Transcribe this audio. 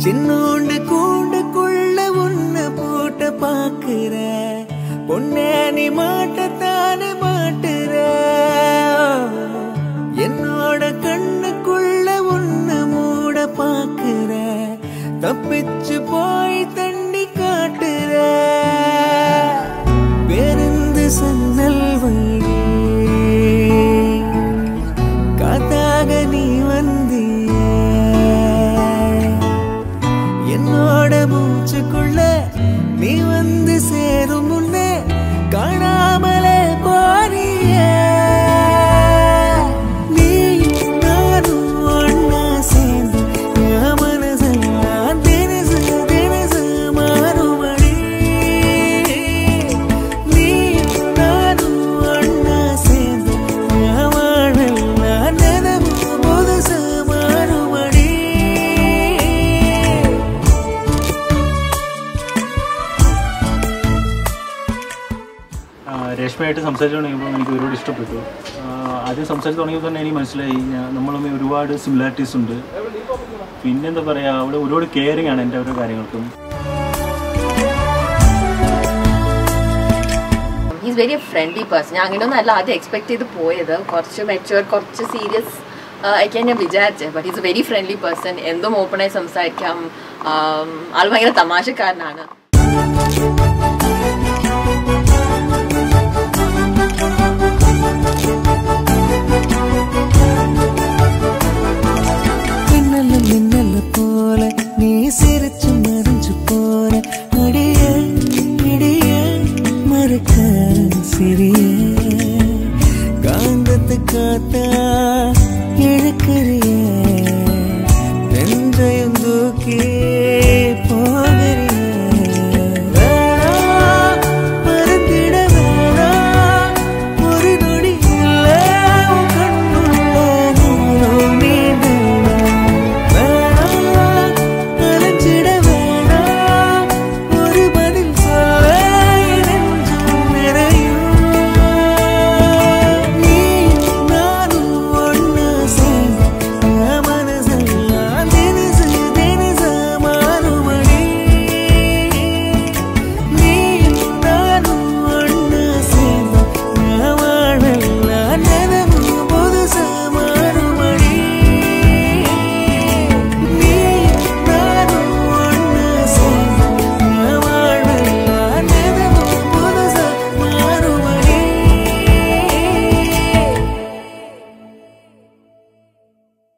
சின்னோண்டு கூண்டுக்குள்ள உன்னை போட்ட பாக்குற பொண்ணே நீ மாட்டத்தானே மாட்டுற என்னோட கண்ணுக்குள்ள உன்னை மூட பாக்குற தப்பிச்சு போய் தண்ணி காட்டுற பேருந்து சன்னல் வழி காத்தாக நீ வந்திய என்னோட மூச்சுக்குள்ள நீ வந்து சேரும் முன்னே காணாமலே போறிய நீ நானும் ஒன்னா சேர்ந்து என் மனசெல்லாம் தினசு தினசு மாறுபடி நீ நானும் ஒன்னா சேர்ந்து என் வாழெல்லாம் நினைவு புதுசு மாறுபடி രേഷ്മയായിട്ട് സംസാരിച്ചു തുടങ്ങിയപ്പോൾ എനിക്ക് ഒരുപാട് ഇഷ്ടപ്പെട്ടു. ആദ്യം സംസാരിച്ച് തുടങ്ങിയപ്പോൾ തന്നെ എനിക്ക് മനസ്സിലായി നമ്മൾ തമ്മിൽ ഒരുപാട് സിമിലാരിറ്റീസ് ഉണ്ട്. പിന്നെന്താ പറയുക, അവിടെ ഒരുപാട് കെയറിങ് ആണ് എൻ്റെ ഓരോ കാര്യങ്ങൾക്കും. He's very friendly person. ഞാൻ അങ്ങനെയൊന്നും അല്ല ആദ്യം എക്സ്പെക്ട് ചെയ്ത് പോയത്. കുറച്ച് മെച്ചുവർ, കുറച്ച് സീരിയസ് ഒക്കെ ഞാൻ വിചാരിച്ചത്. But is A very friendly person. എന്തും ഓപ്പണായി സംസാരിക്കാം. ആൾ ഭയങ്കര തമാശക്കാരനാണ്.